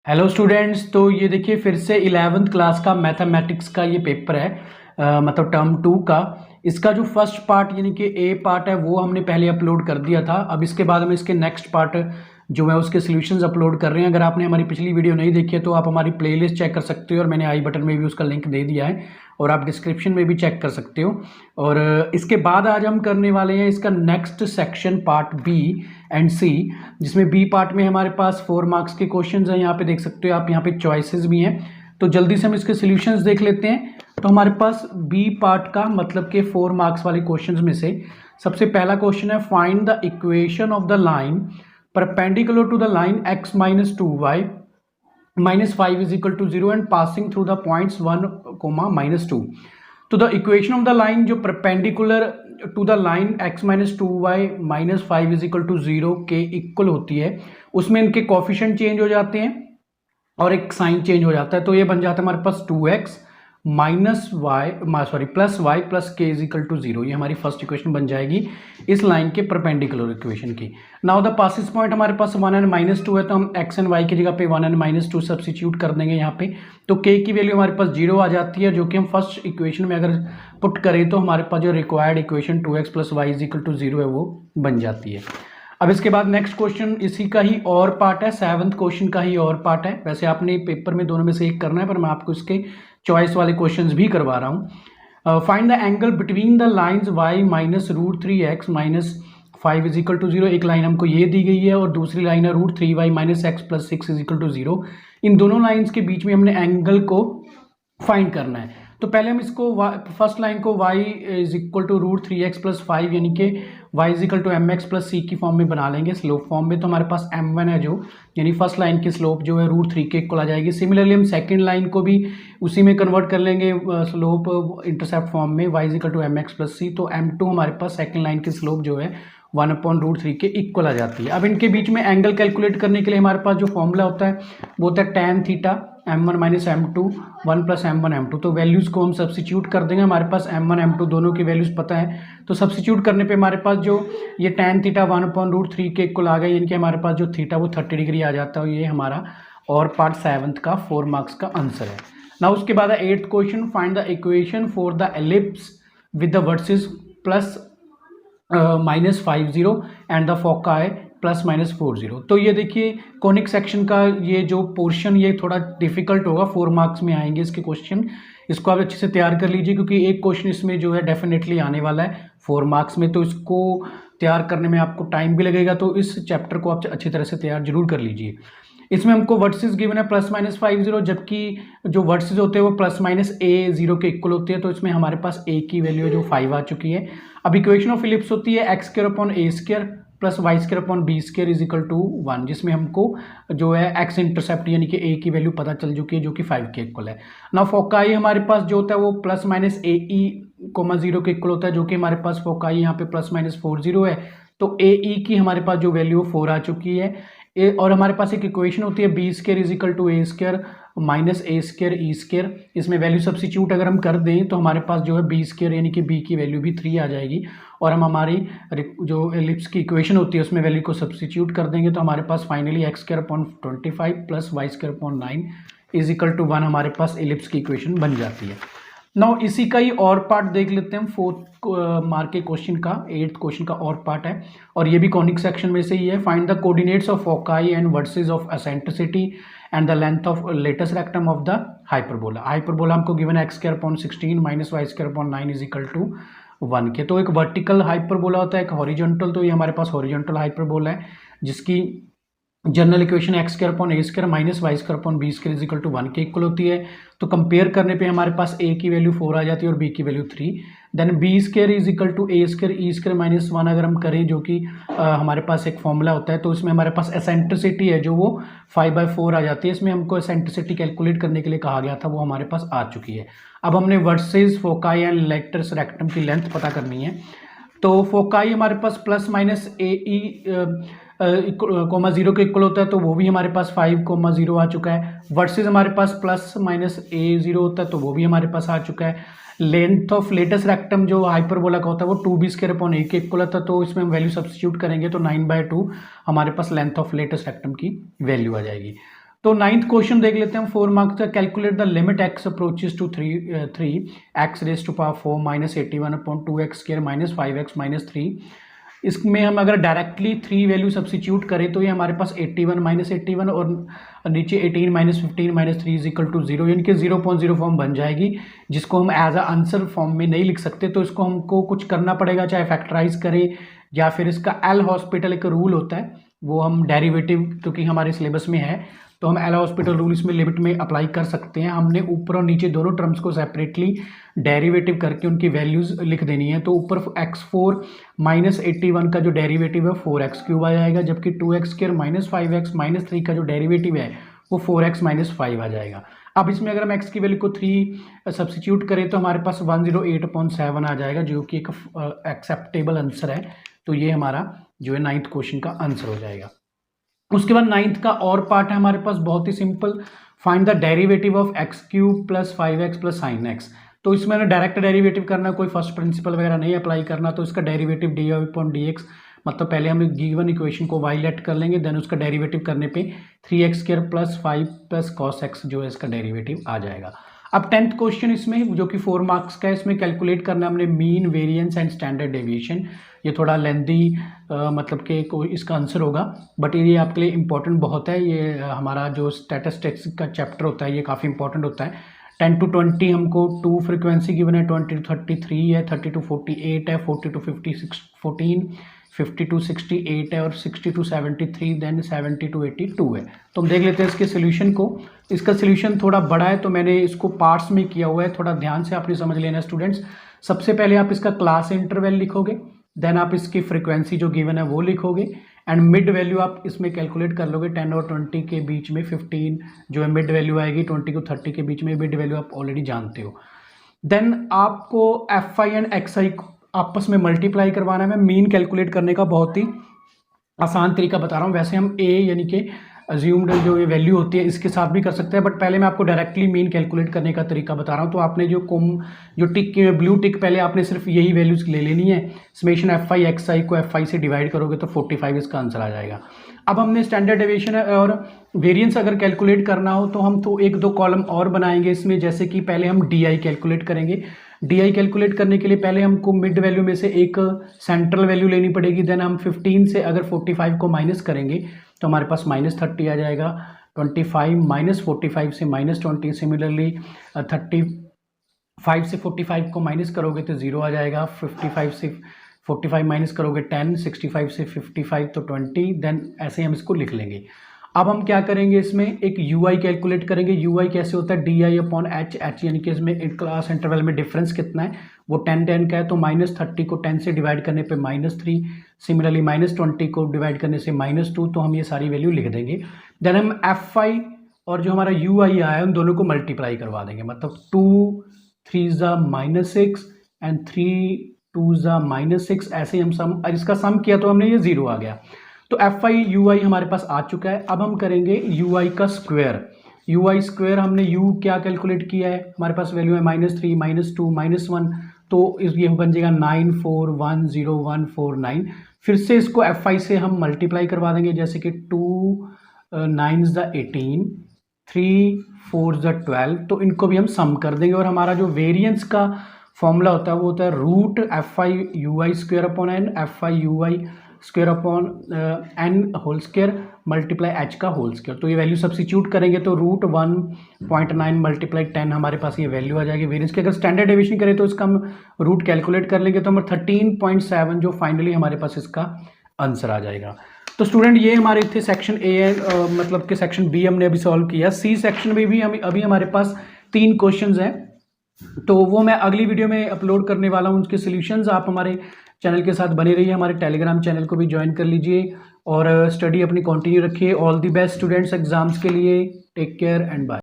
Hello students. तो ये देखिए फिर से 11th क्लास का मैथमेटिक्स का ये पेपर है, मतलब टर्म 2 का। इसका जो फर्स्ट पार्ट यानी कि ए पार्ट है वो हमने पहले अपलोड कर दिया था। अब इसके बाद में इसके नेक्स्ट पार्ट जो है उसके सॉल्यूशंस अपलोड कर रहे हैं। अगर आपने हमारी पिछली वीडियो नहीं देखी है तो आप हमारी प्लेलिस्ट चेक कर सकते हो, और मैंने आई बटन में भी उसका लिंक दे दिया है, और आप डिस्क्रिप्शन में भी चेक कर सकते हो। और इसके बाद आज हम करने वाले हैं इसका next section part B and C, जिसमें बी पार्ट में हमारे पास 4 मार्क्स के क्वेश्चंस हैं। यहाँ पे देख सकते हो आप, यहाँ पे चॉइसेस भी हैं। तो जल्दी से हम इसके सॉल्यूशंस देख लेते हैं। तो हमारे पास बी पार्ट का मतलब के 4 मार्क्स वाले क्वेश्चंस में से सबसे पहला क्वेश्चन है, find the equation of the line perpendicular to the line x minus 2y minus 5 is equal to 0 and passing through the points 1, -2। तो the equation of the line जो perpendicular to the line x minus 2y minus 5 is equal to 0 के equal होती है, उसमें इनके coefficient change हो जाते हैं और एक साइन चेंज हो जाता है। तो ये बन जाता है हमारे पास 2x minus y plus y plus k is equal to 0। ये हमारी फर्स्ट इक्वेशन बन जाएगी इस लाइन के परपेंडिकुलर इक्वेशन की। नाउ द पासिस पॉइंट हमारे पास 1 एंड -2 है, तो हम x एंड y की जगह पे 1 एंड -2 सब्स्टिट्यूट कर देंगे यहाँ पे। तो k की वैल्यू हमारे पास 0 आ जाती है, जो कि हम फर्स्ट इक्वेशन में अगर पुट करें तो हमारे पास जो required equation 2x plus y is equal to 0 है वो बन जाती है। अब इसके बाद नेक्स्ट क्वेश्चन इसी का ही और पार्ट है, 7th क्वेश्चन का ही और पार्ट है। वैसे आपने पेपर में दोनों में से एक करना है, पर मैं आपको इसके चॉइस वाले क्वेश्चंस भी करवा रहा हूँ। Find the angle between the lines y minus √3x minus 5 is equal to 0। एक लाइन हमको ये दी गई है और दूसरी लाइन है √3y minus x plus 6 is equal to 0। इन दोनों लाइन्स के बीच में हमने एंगल को फाइंड करना है। तो पहले हम इसको फर्स्ट लाइन को y is equal to √3x plus 5 यानी कि y is equal to mx plus c की फॉर्म में बना लेंगे, स्लोप फॉर्म में। तो हमारे पास m1 है जो, यानी फर्स्ट लाइन की स्लोप जो है √3 के इक्वल आ जाएगी। सिमिलरली हम सेकंड लाइन को भी उसी में कन्वर्ट कर लेंगे स्लोप इंटरसेप्ट फॉर्म में, y is equal to mx plus c। तो m2 हमारे पास सेकंड लाइन की स्लोप जो है 1/√3 के इक्वल आ जाती है। अब इनके बीच में एंगल कैलकुलेट करने के लिए हमारे पास जो फॉर्मूला होता है वो होता है tan theta m1 minus m2 1 plus m1 m2। तो वैल्यूज़ को हम सब्स्टिट्यूट कर देंगे। हमारे पास m1 m2 दोनों की वैल्यूज़ पता है, तो सब्स्टिट्यूट करने पे हमारे पास जो ये tan थीटा 1/√3 के इक्वल आ गया, यानी कि हमारे पास जो थीटा वो 30 डिग्री आ जाता है। ये हमारा और पार्ट 7th का 4 मार्क्स का आंसर है ना। उसके बाद 8th question, find the equation for the ellipse with the versus plus -50 and the foci plus -40। तो ये देखिए कॉनिक सेक्शन का ये जो पोर्शन ये थोड़ा डिफिकल्ट होगा, 4 मार्क्स में आएंगे इसके क्वेश्चन। इसको आप अच्छे से तैयार कर लीजिए, क्योंकि एक क्वेश्चन इसमें जो है डेफिनेटली आने वाला है 4 मार्क्स में। तो इसको तैयार करने में आपको टाइम भी लगेगा, तो इस चैप्टर को आप अच्छी तरह से तैयार जरूर कर लीजिए। इसमें हमको वर्सेस गिवन है +-50, जबकि जो वर्सेस होते हैं वो +-a0 के इक्वल होते हैं। तो इसमें हमारे पास a की वैल्यू जो 5 आ चुकी है। अब इक्वेशन ऑफ इलिप्स होती है x² plus y² is equal to 1, जिसमें हमको जो है x इंटरसेप्ट यानी कि a की वैल्यू पता चल चुकी है, जो कि 5 के इक्वल है ना। फोकाई हमारे पास जो होता है वो +-ae, 0 के इक्वल होता है, जो कि हमारे पास फोकाई यहाँ पे +-40 है। तो ae की हमारे पास जो वैल्यू 4 आ चुकी है। और हमारे पास एक इक्वेशन होती है b² is equal to a² minus a² e²। इसमें वैल्यू सब्स्टिट्यूट अगर हम कर दें तो हमारे पास जो है b² यानी कि b की वैल्यू भी 3 आ जाएगी। और हम हमारी जो एलिप्स की इक्वेशन होती है उसमें वैल्यू को सब्स्टिट्यूट कर देंगे, तो हमारे पास finally x² plus y² is equal to 1 हमारे पास एलिप्स की इक्वेशन बन जाती है। नाउ इसी का ही और पार्ट देख लेते हैं, 4th मार्क के क्वेश्चन का 8th क्वेश्चन का और पार्ट है, और ये भी कॉनिक सेक्शन में से ही है। Find the coordinates of foci and versus of eccentricity and the length of latus rectum of the hyperbola. Hyperbola हमको गिवन है x² 16 -y² is equal to 1 के। तो एक वर्टिकल हाइपरबोला होता है, एक हॉरिजॉन्टल। तो ये हमारे पास हॉरिजॉन्टल हाइपरबोला है, जिसकी general equation x² minus y² is equal to 1 के इक्वल होती है। तो कंपेयर करने पे हमारे पास a की वैल्यू 4 आ जाती है और b की value 3। Then b² is equal to a² e² minus 1 अगर हम करें, जो कि हमारे पास एक फॉर्मूला होता है। तो इसमें हमारे पास एसेंट्रिसिटी है जो वो 5/4 आ जाती है। इसमें हमको एसेंट्रिसिटी कैलकुलेट करने के लिए कहा गया था, वो हमारे पास आ चुकी है। अब हमने versus foci and latus rectum की लेंथ पता करनी है। तो फोकाई हमारे पास +-ae, 0 के इक्वल होता है, तो वो भी हमारे पास 5,0 आ चुका है। वर्सेस हमारे पास +-a0 होता है, तो वो भी हमारे पास आ चुका है। लेंथ ऑफ लेटेस्ट रेक्टम जो हाइपरबोला का होता है वो 2b² के इक्वल होता है। तो इसमें हम वैल्यू सब्स्टिट्यूट करेंगे तो 9/2 हमारे पास लेंथ ऑफ लेटेस्ट रेक्टम की वैल्यू आ जाएगी। तो 9th क्वेश्चन देख लेते हैं हम 4 मार्क्स का। Calculate the limit x approaches to 3 x raise to power 4 minus 81 upon 2x square minus 5x minus 3। इसमें हम अगर डायरेक्टली 3 वैल्यू सब्सिट्यूट करें तो ये हमारे पास 81 माइनस 81 और नीचे 18 minus 15 minus 3 is equal to 0, यानी कि 0.0 फॉर्म बन जाएगी, जिसको हम एज अ आंसर फॉर्म में नहीं लिख सकते। तो इसको हमको कुछ करना पड़ेगा, चाहे फैक्टराइज करें या फिर इसका एल हॉस्पिटल एक रूल होता है, वो हम डेरिवेटिव क्योंकि हमारे सिलेबस में है तो हम एल हॉस्पिटल रूल इसमें लिमिट में अप्लाई कर सकते हैं। हमने ऊपर और नीचे दोनों टर्म्स को सेपरेटली डेरिवेटिव करके उनकी वैल्यूज लिख देनी है। तो ऊपर x4 माइनस 81 का जो डेरिवेटिव है 4x क्यूब आ जाएगा, जबकि 2x square minus 5x minus 3 का जो डेरिवेटिव है वो 4x माइनस 5 आ जाएगा। अब इसमें अगर हम x की वैल्यू को 3 सब्सिट्यूट करें तो हमारे पास 108.7 आ जाएगा, जो कि एक एक्सेप्टेबल आंसर है। तो ये हमारा जो है 9th क्वेश्चन का आंसर हो जाएगा। उसके बाद 9th का और पार्ट है हमारे पास बहुत ही simple, find the derivative of X cube plus 5x plus sine X. तो इसमें ना डायरेक्ट डेरिवेटिव करना, कोई फर्स्ट प्रिंसिपल वगैरह नहीं अप्लाई करना। तो इसका derivative D upon D x, मतलब पहले हम गिवन इक्वेशन को y लेट कर लेंगे, देन उसका डेरिवेटिव करने पे 3x square plus 5 plus cos x जो है इसका डेरिवेटिव आ जाएगा। अब 10th क्वेश्चन इसमें जो कि 4 मार्क्स का है, इसमें कैलकुलेट करना हमने mean variance and standard deviation. ये थोड़ा लेंदी मतलब कि इसका आंसर होगा, बट ये आपके लिए इंपॉर्टेंट बहुत है। ये हमारा जो स्टैटिस्टिक्स का चैप्टर होता है ये काफ़ी इंपॉर्टेंट होता है। 10 to 20 हमको 2 फ्रिक्वेंसी गिवन है, 20 to 33 है, 30 to 48 है, 40 to 56 14, 50 to 68 है और 60 to 73, देन 70 to 82 है। तो हम देख लेते हैं इसके सोल्यूशन को। इसका सोल्यूशन थोड़ा बड़ा है तो मैंने इसको पार्ट्स में किया हुआ है, थोड़ा ध्यान से आपने समझ लेना स्टूडेंट्स। सबसे पहले आप इसका क्लास इंटरवल लिखोगे, देन आप इसकी फ्रिक्वेंसी जो गिवन है वो लिखोगे, एंड मिड वैल्यू आप इसमें कैलकुलेट कर लोगे। 10 और 20 के बीच में 15 जो है मिड वैल्यू आएगी, 20 को 30 के बीच में मिड वैल्यू आप ऑलरेडी जानते हो। देन आपको एफ आई एंड एक्स आई आपस में मल्टीप्लाई करवाना है। मैं मीन कैलकुलेट करने का बहुत ही आसान तरीका बता रहा हूँ। वैसे हम ए यानी कि अज्यूम्ड जो ये वैल्यू होती है इसके साथ भी कर सकते हैं, बट पहले मैं आपको डायरेक्टली मीन कैलकुलेट करने का तरीका बता रहा हूँ। तो आपने जो टिक ब्लू टिक पहले आपने सिर्फ यही वैल्यूज ले लेनी है। समेशन एफ आई एक्स आई को एफ आई से डिवाइड करोगे तो 45 इसका आंसर आ जाएगा। अब हमने स्टैंडर्ड डेविएशन और वेरिएंस अगर कैलकुलेट करना हो तो हम तो 1-2 कॉलम और बनाएंगे इसमें, जैसे कि पहले हम डी आई कैलकुलेट करेंगे। डी आई कैलकुलेट करने के लिए पहले हमको मिड वैल्यू में से एक सेंट्रल वैल्यू लेनी पड़ेगी, देन हम 15 से अगर 45 को माइनस करेंगे तो हमारे पास -30 आ जाएगा। 25 माइनस 45 से -20, सिमिलरली 35 से 45 को माइनस करोगे तो 0 आ जाएगा। 55 से 45 माइनस करोगे 10, 65 से 55 तो 20, देन ऐसे हम इसको लिख लेंगे। अब हम क्या करेंगे, इसमें एक यू आई कैलकुलेट करेंगे। यू आई कैसे होता है, D I upon H, H यानी कि इसमें क्लास इंटरवल में डिफरेंस कितना है वो 10 का है, तो -30 को 10 से डिवाइड करने पे -3, सिमिलरली -20 को डिवाइड करने से -2, तो हम ये सारी वैल्यू लिख देंगे। देन हम एफ आई और जो हमारा यू आई आया है उन दोनों को मल्टीप्लाई करवा देंगे, मतलब 2 3 -6 एंड 3 2 -6, ऐसे हम सम, इसका सम किया तो हमने ये 0 आ गया। तो एफ आई यू आई हमारे पास आ चुका है। अब हम करेंगे यू आई का स्क्वायर। यू आई स्क्वायर हमने यू क्या कैलकुलेट किया है, हमारे पास वैल्यू है -3 -2 -1, तो ये बन जाएगा 941014 फिर से इसको एफ आई से हम मल्टीप्लाई करवा देंगे, जैसे कि 2 9 18, 3 4 12, तो इनको भी हम सम कर देंगे। और हमारा जो वेरिएंस का फॉर्मूला होता है वो होता है root F I U I square upon N, F I U I square upon N whole square multiply H का होल स्क्वायर। तो ये वैल्यू सब्सिट्यूट करेंगे तो √1.9 मल्टीप्लाई 10 हमारे पास ये वैल्यू आ जाएगी वेरिएंस की। अगर स्टैंडर्ड डेविएशन करें तो इसका हम रूट कैलकुलेट कर लेंगे तो हमारे 13.7 जो फाइनली हमारे पास इसका आंसर आ जाएगा। तो स्टूडेंट ये हमारे थे सेक्शन ए, मतलब कि सेक्शन बी हमने अभी सॉल्व किया। सी सेक्शन में भी अभी हमारे पास 3 क्वेश्चंस हैं, तो वो मैं अगली वीडियो में अपलोड करने वाला हूँ। उसके सॉल्यूशंस आप हमारे चैनल के साथ बने रहिए, हमारे टेलीग्राम चैनल को भी ज्वाइन कर लीजिए और स्टडी अपनी कंटिन्यू रखिए। All the best students exams के लिए। Take care and bye.